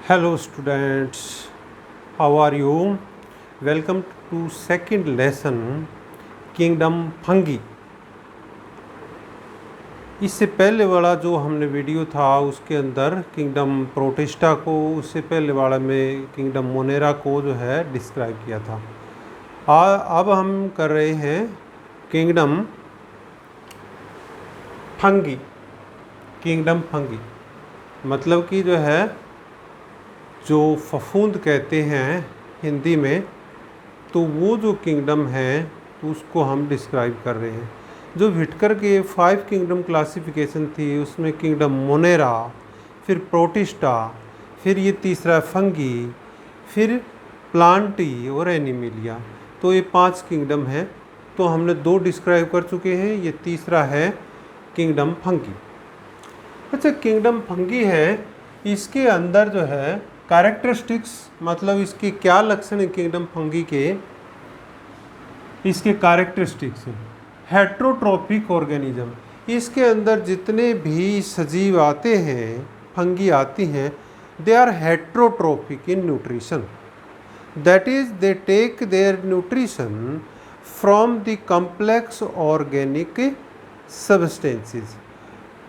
Hello students, how are you? Welcome to second lesson Kingdom Fungi। इससे पहले वाला जो हमने वीडियो था उसके अंदर किंगडम प्रोटिस्टा को, उससे पहले वाला में किंगडम मोनेरा को जो है डिस्क्राइब किया था। अब हम कर रहे हैं किंगडम फंगी। किंगडम फंगी मतलब कि जो है जो फफूंद कहते हैं हिंदी में, तो वो जो किंगडम है तो उसको हम डिस्क्राइब कर रहे हैं। जो व्हिटकर के 5 किंगडम क्लासिफिकेशन थी उसमें किंगडम मोनेरा, फिर प्रोटिस्टा, फिर ये तीसरा फंगी, फिर प्लांटी और एनिमिलिया, तो ये 5 किंगडम हैं। तो हमने 2 डिस्क्राइब कर चुके हैं, ये तीसरा है किंगडम फंगी। अच्छा, किंगडम फंगी है, इसके अंदर जो है कैरेक्टरिस्टिक्स मतलब इसके क्या लक्षण है किंगडम फंगी के, इसके कैरेक्टरिस्टिक्स हैं। हेट्रोट्रोपिक ऑर्गेनिज्म, इसके अंदर जितने भी सजीव आते हैं, फंगी आती हैं, they are heterotrophic in nutrition, that is they take their nutrition from the complex organic substances.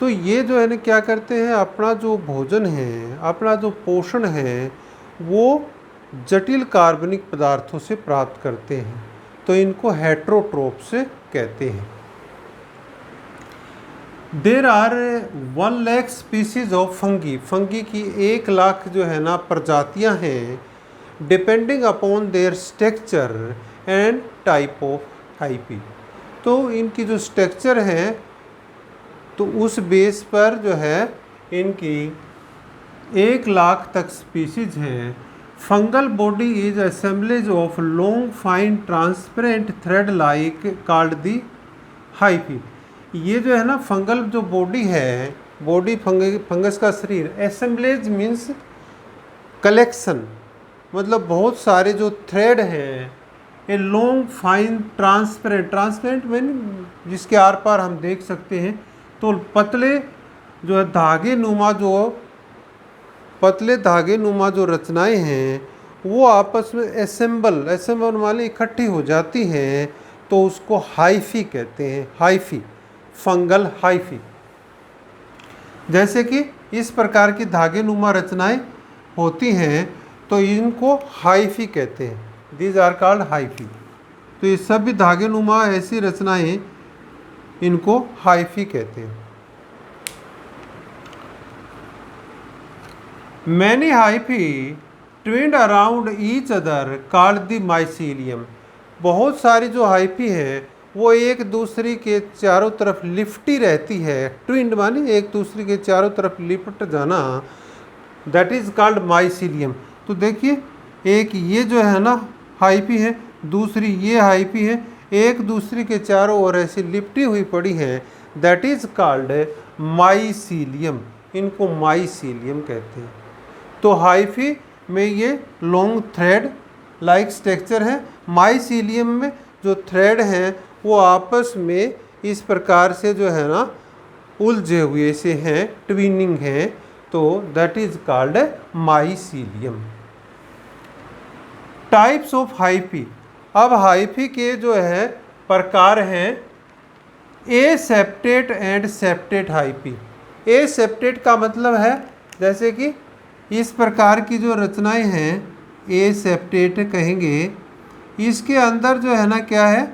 तो ये जो है ना क्या करते हैं, अपना जो भोजन है, अपना जो पोषण है, वो जटिल कार्बनिक पदार्थों से प्राप्त करते हैं, तो इनको हेट्रोट्रोप्स कहते हैं। There are 1 lakh species of fungi, fungi की 1 लाख जो है ना प्रजातियां हैं, depending upon their structure and type of hyphae. तो इनकी जो स्ट्रक्चर है तो उस बेस पर जो है इनकी 1 लाख तक स्पीसीज हैं। Fungal body is assemblage of long fine transparent thread like called the hyphae. ये जो है ना फंगल जो बॉडी है, बॉडी फंगस का शरीर, असेंबलेज मीन्स कलेक्शन, मतलब बहुत सारे जो थ्रेड हैं, a long fine transparent, transparent mean जिसके आर पार हम देख सकते हैं, तो पतले जो है पतले धागे नुमा जो रचनाएं हैं वो आपस में असेंबल वाली इकट्ठी हो जाती हैं, तो उसको हाइफी कहते हैं। Hyphae, fungal hyphae. जैसे कि इस प्रकार की धागे नुमा रचनाएं होती हैं तो इनको हाइफी कहते हैं, दीज आर कॉल्ड हाइफी। तो ये सभी धागे नुमा ऐसी रचनाएं, इनको हाइफी कहते हैं। Many hyphae twined around each other called the mycelium. बहुत सारी जो हाइफी है वो एक दूसरे के चारों तरफ लिपटी रहती है। ट्विन्ड माने एक दूसरे के चारों तरफ लिपट जाना, दैट इज कॉल्ड माइसीलियम। तो देखिए, एक ये जो है ना हाइफी है, दूसरी ये हाइफी है, एक दूसरे के चारों ओर ऐसी लिपटी हुई पड़ी हैं, दैट इज कॉल्ड माइसीलियम। इनको माइसीलियम कहते हैं। तो हाइफी में ये लॉन्ग थ्रेड लाइक स्ट्रक्चर है, माइसीलियम में जो थ्रेड हैं वो आपस में इस प्रकार से जो है ना उलझे हुए से हैं, ट्विनिंग हैं, तो that is called mycelium. Types of hyphae, अब हाइफी के जो है प्रकार हैं, aseptate and septate hyphae. Aseptate का मतलब है जैसे कि इस प्रकार की जो रचनाएं हैं, ए सेप्टेट कहेंगे। इसके अंदर जो है ना क्या है,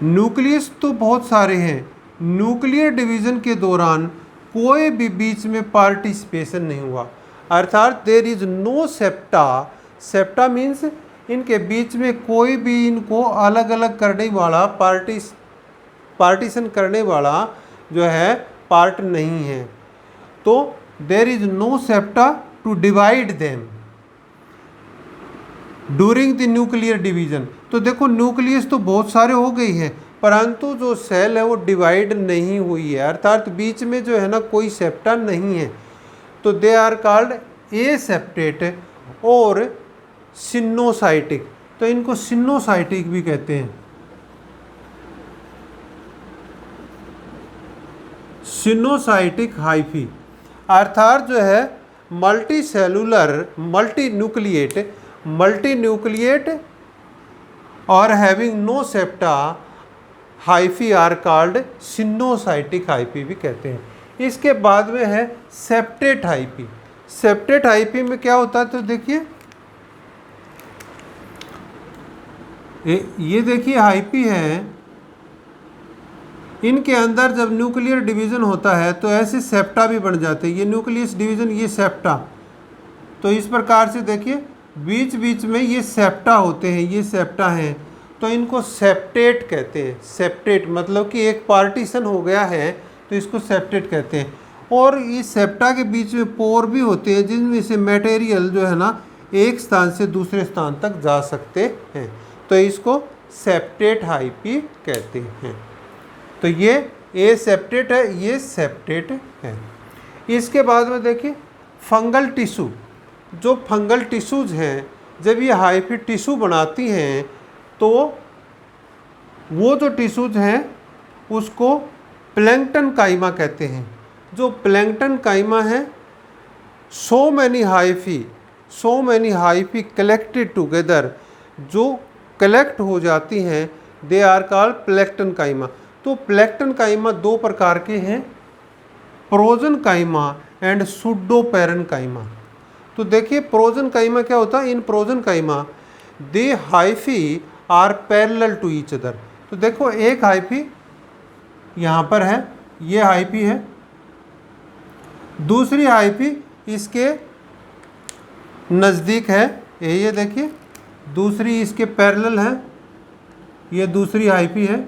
न्यूक्लियस तो बहुत सारे हैं, न्यूक्लियर डिवीजन के दौरान कोई भी बीच में पार्टिसिपेशन नहीं हुआ, अर्थात there is no septa. Septa means इनके बीच में कोई भी इनको अलग अलग करने वाला पार्टीशन करने वाला जो है पार्ट नहीं है। तो there is no septa to divide them during the nuclear division. तो देखो, न्यूक्लियस तो बहुत सारे हो गई हैं, परंतु जो सेल है वो डिवाइड नहीं हुई है, अर्थात बीच में जो है ना कोई सेप्टा नहीं है। तो they are called aseptate और सिनोसाइटिक। तो इनको सिनोसाइटिक भी कहते हैं। सिनोसाइटिक हाइफी अर्थात जो है मल्टी सेलुलर मल्टी न्यूक्लिएट और having no septa hyphae are called coenocytic hyphae भी कहते हैं। इसके बाद में है सेप्टेट हाइफी। सेप्टेट हाइफी में क्या होता है तो देखिए, ये देखिए हाइफी है, इनके अंदर जब न्यूक्लियर डिवीजन होता है तो ऐसे सेप्टा भी बन जाते हैं। ये न्यूक्लियस डिवीजन, ये सेप्टा। तो इस प्रकार से देखिए बीच बीच में ये सेप्टा होते हैं, ये सेप्टा हैं, तो इनको सेप्टेट कहते हैं। सेप्टेट मतलब कि एक पार्टीशन हो गया है तो इसको सेप्टेट कहते हैं। और इस सेप्टा के बीच में पोर भी होते हैं जिनमें से मटेरियल जो है ना एक स्थान से दूसरे स्थान तक जा सकते हैं, तो इसको सेप्टेट हाइफी कहते हैं। तो ये ए सेप्टेट है, ये सेप्टेट है। इसके बाद में देखिए फंगल टिश्यू। जो फंगल टिश्यूज हैं, जब ये हाइफी टिश्यू बनाती हैं तो वो जो टिश्यूज हैं उसको प्लैंक्टन काइमा कहते हैं। जो प्लैंक्टन काइमा है, so many hyphae collected together, जो कलेक्ट हो जाती हैं, दे आर कॉल्ड प्लैंक्टन काइमा। तो प्लैंक्टन काइमा दो प्रकार के हैं, प्रोजन काइमा एंड सुडोपेरन काइमा। तो देखिए प्रोजन काइमा क्या होता है। In prosenchyma they hyphae are parallel to each other. तो देखो एक हाइफी यहाँ पर है, ये हाइफी है, दूसरी हाइफी इसके नज़दीक है, ये देखिए, दूसरी इसके पैरेलल है, ये दूसरी हाइफी है।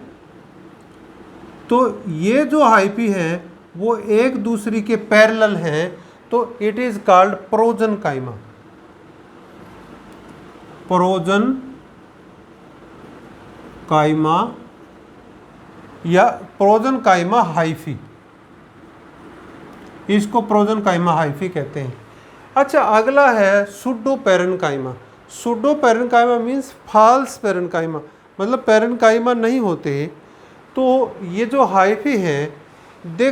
तो ये जो हाइफी है वो एक दूसरी के पैरेलल हैं, तो इट इज कॉल्ड प्रोजन काइमा। प्रोजन काइमा या प्रोजन काइमा हाइफी, इसको प्रोजन काइमा हाइफी कहते हैं। अच्छा, अगला है सुडोपेरन काइमा। सुडोपेरन काइमा मीन्स फॉल्स पेरन काइमा, मतलब पेरन काइमा नहीं होते। तो ये जो हाइफी हैं दे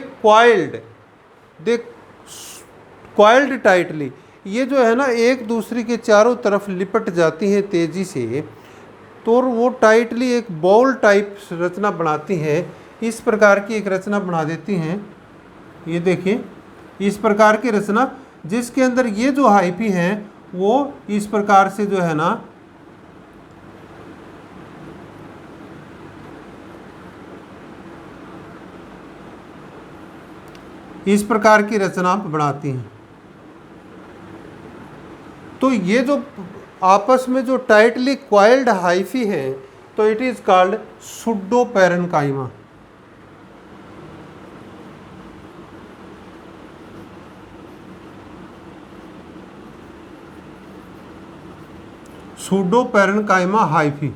क्वाइल्ड टाइटली, ये जो है ना एक दूसरे के चारों तरफ लिपट जाती हैं तेज़ी से, तो वो टाइटली एक बॉल टाइप रचना बनाती हैं। इस प्रकार की एक रचना बना देती हैं, ये देखिए इस प्रकार की रचना, जिसके अंदर ये जो हाइफी हैं वो इस प्रकार से जो है ना इस प्रकार की रचना बनाती हैं। तो ये जो आपस में जो टाइटली क्वाइल्ड हाइफी हैं तो इट इज कॉल्ड सुडोपेरन काइमा। सुडोपेरन काइमा हाइफी,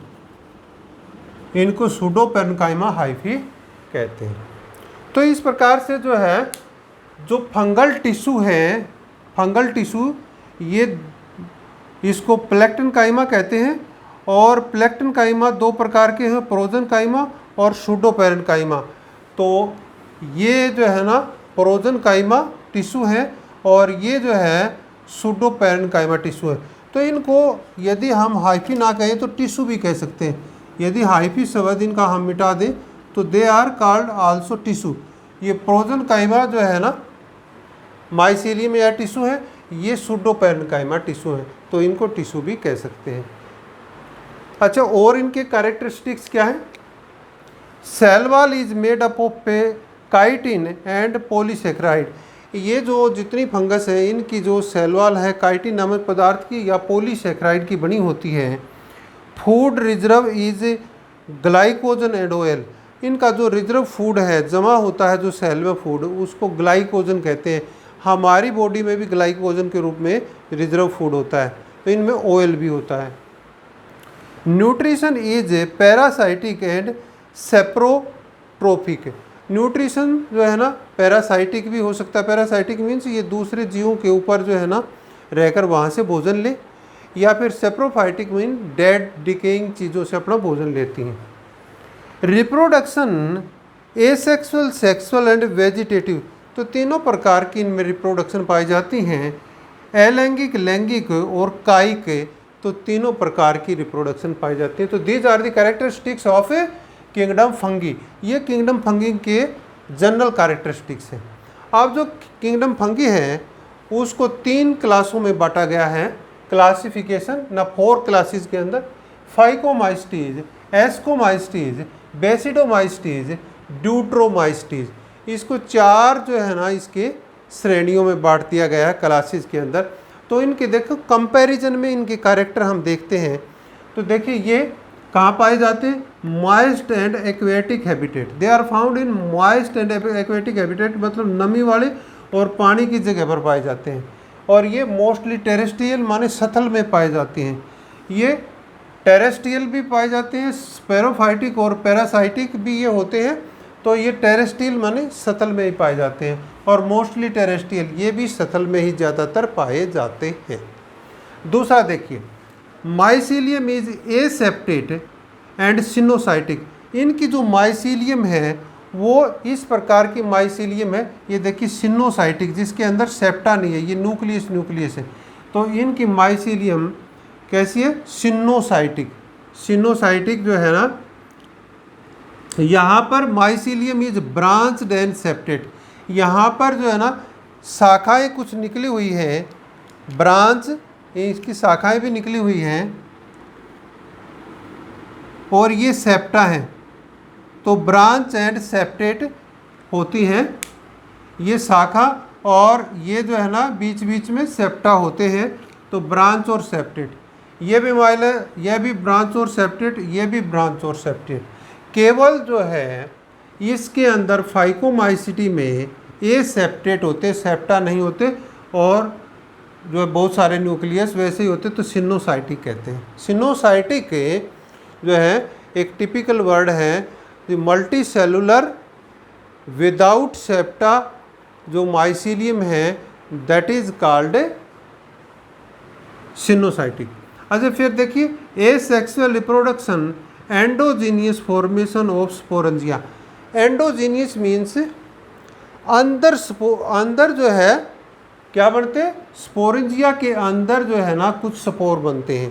इनको सुडोपेरन काइमा हाइफी कहते हैं। तो इस प्रकार से जो है जो फंगल टिश्यू हैं, फंगल टिश्यू ये इसको प्लैंक्टन काइमा कहते हैं। और प्लैंक्टन काइमा दो प्रकार के हैं, प्रोजन काइमा और सुडोपेरन काइमा। तो ये जो है ना प्रोजन काइमा टिश्यू हैं और ये जो है सुडोपेरन काइमा टिश्यू है। तो इनको यदि हम हाइफी ना कहें तो टिश्यू भी कह सकते हैं। यदि हाइफी शब्द इनका हम मिटा दें तो they are called also tissue. ये प्रोजन काइमा जो है ना माइसीलियम या टिश्यू है, ये सुडोपेरन काइमा टिश्यू है, तो इनको टिश्यू भी कह सकते हैं। अच्छा, और इनके कैरेक्टरिस्टिक्स क्या है। Cell wall is made up of chitin and polysaccharide. ये जो जितनी फंगस है इनकी जो सेल वॉल है काइटिन नामक पदार्थ की या पॉलीसेकेराइड की बनी होती है। Food reserve is glycogen and oil. इनका जो रिजर्व फूड है, जमा होता है जो सेल में फूड, उसको ग्लाइकोजन कहते हैं। हमारी बॉडी में भी ग्लाइकोजन के रूप में रिजर्व फूड होता है, तो इनमें ऑयल भी होता है। Nutrition is parasitic and saprotrophic. Nutrition जो है ना पैरासाइटिक भी हो सकता है। पैरासाइटिक मीन्स ये दूसरे जीवों के ऊपर जो है ना रहकर वहाँ से भोजन ले, या फिर सेप्रोफाइटिक मीन डेड डिकेइंग चीज़ों से अपना भोजन लेती हैं। Reproduction asexual, sexual and vegetative, तो तीनों प्रकार की इनमें रिप्रोडक्शन पाई जाती हैं। अलैंगिक, लैंगिक और कायिक, तो तीनों प्रकार की रिप्रोडक्शन पाई जाती है। तो these are the characteristics of kingdom fungi. ये किंगडम फंगी के जनरल कैरेक्टरिस्टिक्स हैं। अब जो किंगडम फंगी है उसको 3 क्लासों में बांटा गया है। क्लासिफिकेशन ना 4 क्लासेस के अंदर, फाइकोमाइस्टीज, एस्कोमाइस्टीज, बेसिडोमाइस्टीज, ड्यूट्रोमाइस्टीज, इसको 4 जो है ना इसके श्रेणियों में बांट दिया गया है क्लासेस के अंदर। तो इनके देखो कंपैरिजन में इनके कैरेक्टर हम देखते हैं। तो देखिए ये कहाँ पाए जाते हैं? Moist and aquatic habitat. They are found in moist and aquatic habitat, मतलब नमी वाले और पानी की जगह पर पाए जाते हैं। और ये मोस्टली टेरेस्ट्रियल माने सतल में पाए जाते हैं। ये टेरेस्ट्रियल भी पाए जाते हैं, स्पेरोफाइटिक और पैरासाइटिक भी ये होते हैं। तो ये टेरेस्ट्रियल माने सतल में ही पाए जाते हैं, और मोस्टली टेरेस्ट्रियल ये भी सतल में ही ज़्यादातर पाए जाते हैं। दूसरा देखिए, mycelium is aseptate and coenocytic. इनकी जो माइसीलियम है वो इस प्रकार की माइसीलियम है। ये देखिए सिनोसाइटिक, जिसके अंदर सेप्टा नहीं है, ये न्यूक्लियस है। तो इनकी माइसीलियम कैसी है? सिनोसाइटिक। सिनोसाइटिक जो है ना, यहाँ पर mycelium is branched and septate. यहाँ पर जो है ना शाखाएं कुछ निकली हुई है, ब्रांच, इसकी शाखाएं भी निकली हुई हैं, और ये सेप्टा है। तो ब्रांच एंड सेप्टेट होती हैं ये शाखा, और ये जो है ना बीच बीच में सेप्टा होते हैं। तो ब्रांच और सेप्टेट, ये भी माइलर, यह भी ब्रांच और सेप्टेट, ये भी ब्रांच और सेप्टेट। केवल जो है इसके अंदर फाइकोमाइसिटी में ये सेप्टेट होते, सेप्टा नहीं होते, और जो है बहुत सारे न्यूक्लियस वैसे ही होते, तो सिनोसाइटिक कहते हैं। सिनोसाइटिक जो है एक टिपिकल वर्ड है, मल्टी सेलुलर विदाउट सेप्टा जो माइसीलियम है, दैट इज कॉल्ड सिनोसाइटिक। अच्छा फिर देखिए, asexual reproduction, endogenous formation of sporangia. Endogenous means अंदर जो है क्या बनते हैं? स्पोरेंजिया के अंदर जो है ना कुछ स्पोर बनते हैं,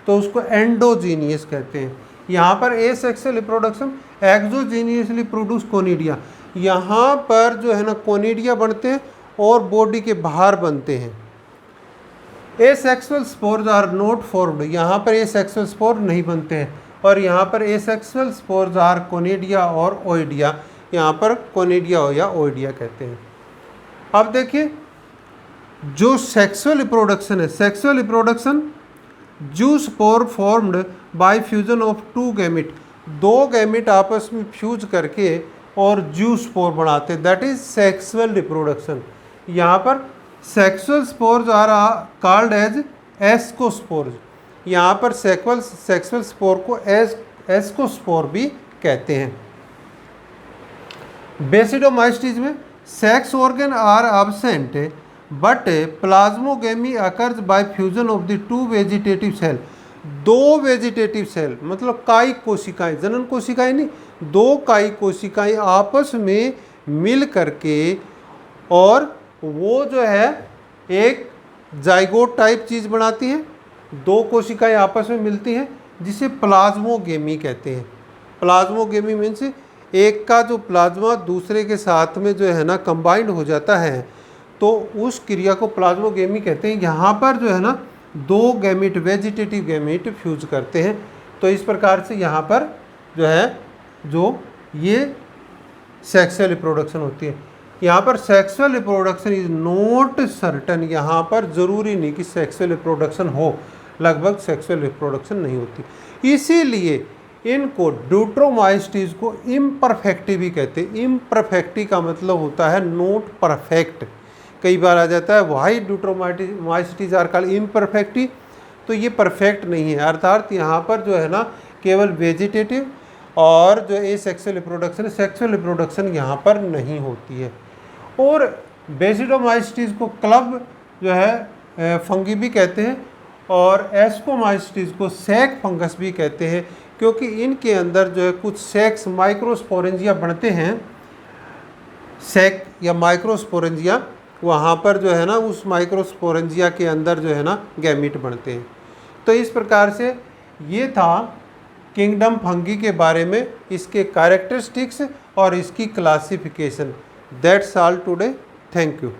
तो उसको एंडोजीनियस कहते हैं। यहाँ पर एसेक्सुअल रिप्रोडक्शन, एक्सोजीनियसली प्रोड्यूस कोनिडिया। यहाँ पर जो है ना कोनिडिया बनते हैं और बॉडी के बाहर बनते हैं। Asexual spores are not formed. यहाँ पर एसेक्सुअल स्पोर नहीं बनते हैं, और यहाँ पर एसेक्सुअल स्पोर्स आर कोनिडिया और ओइडिया। यहाँ पर कोनिडिया हो या ओइडिया कहते हैं। अब देखिए जो सेक्सुअल रिप्रोडक्शन है, सेक्सुअल रिप्रोडक्शन जू spore formed by fusion of 2 gamete. 2 gamete आपस में फ्यूज करके और जू स्पोर बनाते हैं, दैट इज सेक्सुअल रिप्रोडक्शन। यहाँ पर sexual spores are called as ascospores. यहाँ पर सेक्सुअल स्पोर को एस्कोस्पोर भी कहते हैं। बेसिडोमाइस्टीज में sex organ are absent but plasmogamy occurs by fusion of the 2 vegetative cell. 2 vegetative cell मतलब कायिक कोशिकाएं, जनन कोशिकाएं नहीं, 2 कायिक कोशिकाएं आपस में मिल करके, और वो जो है एक जाइगोट टाइप चीज़ बनाती हैं। 2 कोशिकाएं आपस में मिलती हैं जिसे प्लाज्मोगेमी कहते हैं। प्लाज्मोगेमी मीन्स एक का जो प्लाज्मा दूसरे के साथ में जो है ना कंबाइंड हो जाता है, तो उस क्रिया को प्लाज्मोगेमी कहते हैं। यहाँ पर जो है ना 2 गैमेट, वेजिटेटिव गैमेट फ्यूज करते हैं। तो इस प्रकार से यहाँ पर जो है जो ये सेक्सुअल रिप्रोडक्शन होती है। यहाँ पर sexual reproduction is not certain. यहाँ पर ज़रूरी नहीं कि सेक्सुअल रिप्रोडक्शन हो, लगभग सेक्सुअल रिप्रोडक्शन नहीं होती। इसीलिए इनको ड्यूट्रोमाइस्टीज को इम्परफेक्टी भी कहते हैं। इम्परफेक्टी का मतलब होता है नॉट परफेक्ट। कई बार आ जाता है वाई ड्यूट्रोमाइस्टीज आर कॉल्ड इम्परफेक्टी, तो ये परफेक्ट नहीं है। अर्थात यहाँ पर जो है ना केवल वेजिटेटिव और जो एसेक्सुअल रिप्रोडक्शन, सेक्सुअल रिप्रोडक्शन यहाँ पर नहीं होती है। और बेसिडोमाइस्टीज को क्लब जो है फंगी भी कहते हैं, और एस्कोमाइस्टीज को सैक फंगस भी कहते हैं, क्योंकि इनके अंदर जो है कुछ सैक्स माइक्रोस्पोरेंजिया बनते हैं। सैक या माइक्रोस्पोरेंजिया वहाँ पर जो है ना उस माइक्रोस्पोरेंजिया के अंदर जो है ना गैमीट बनते हैं। तो इस प्रकार से ये था किंगडम फंगी के बारे में, इसके कैरेक्टरिस्टिक्स और इसकी classification. That's all today. Thank you.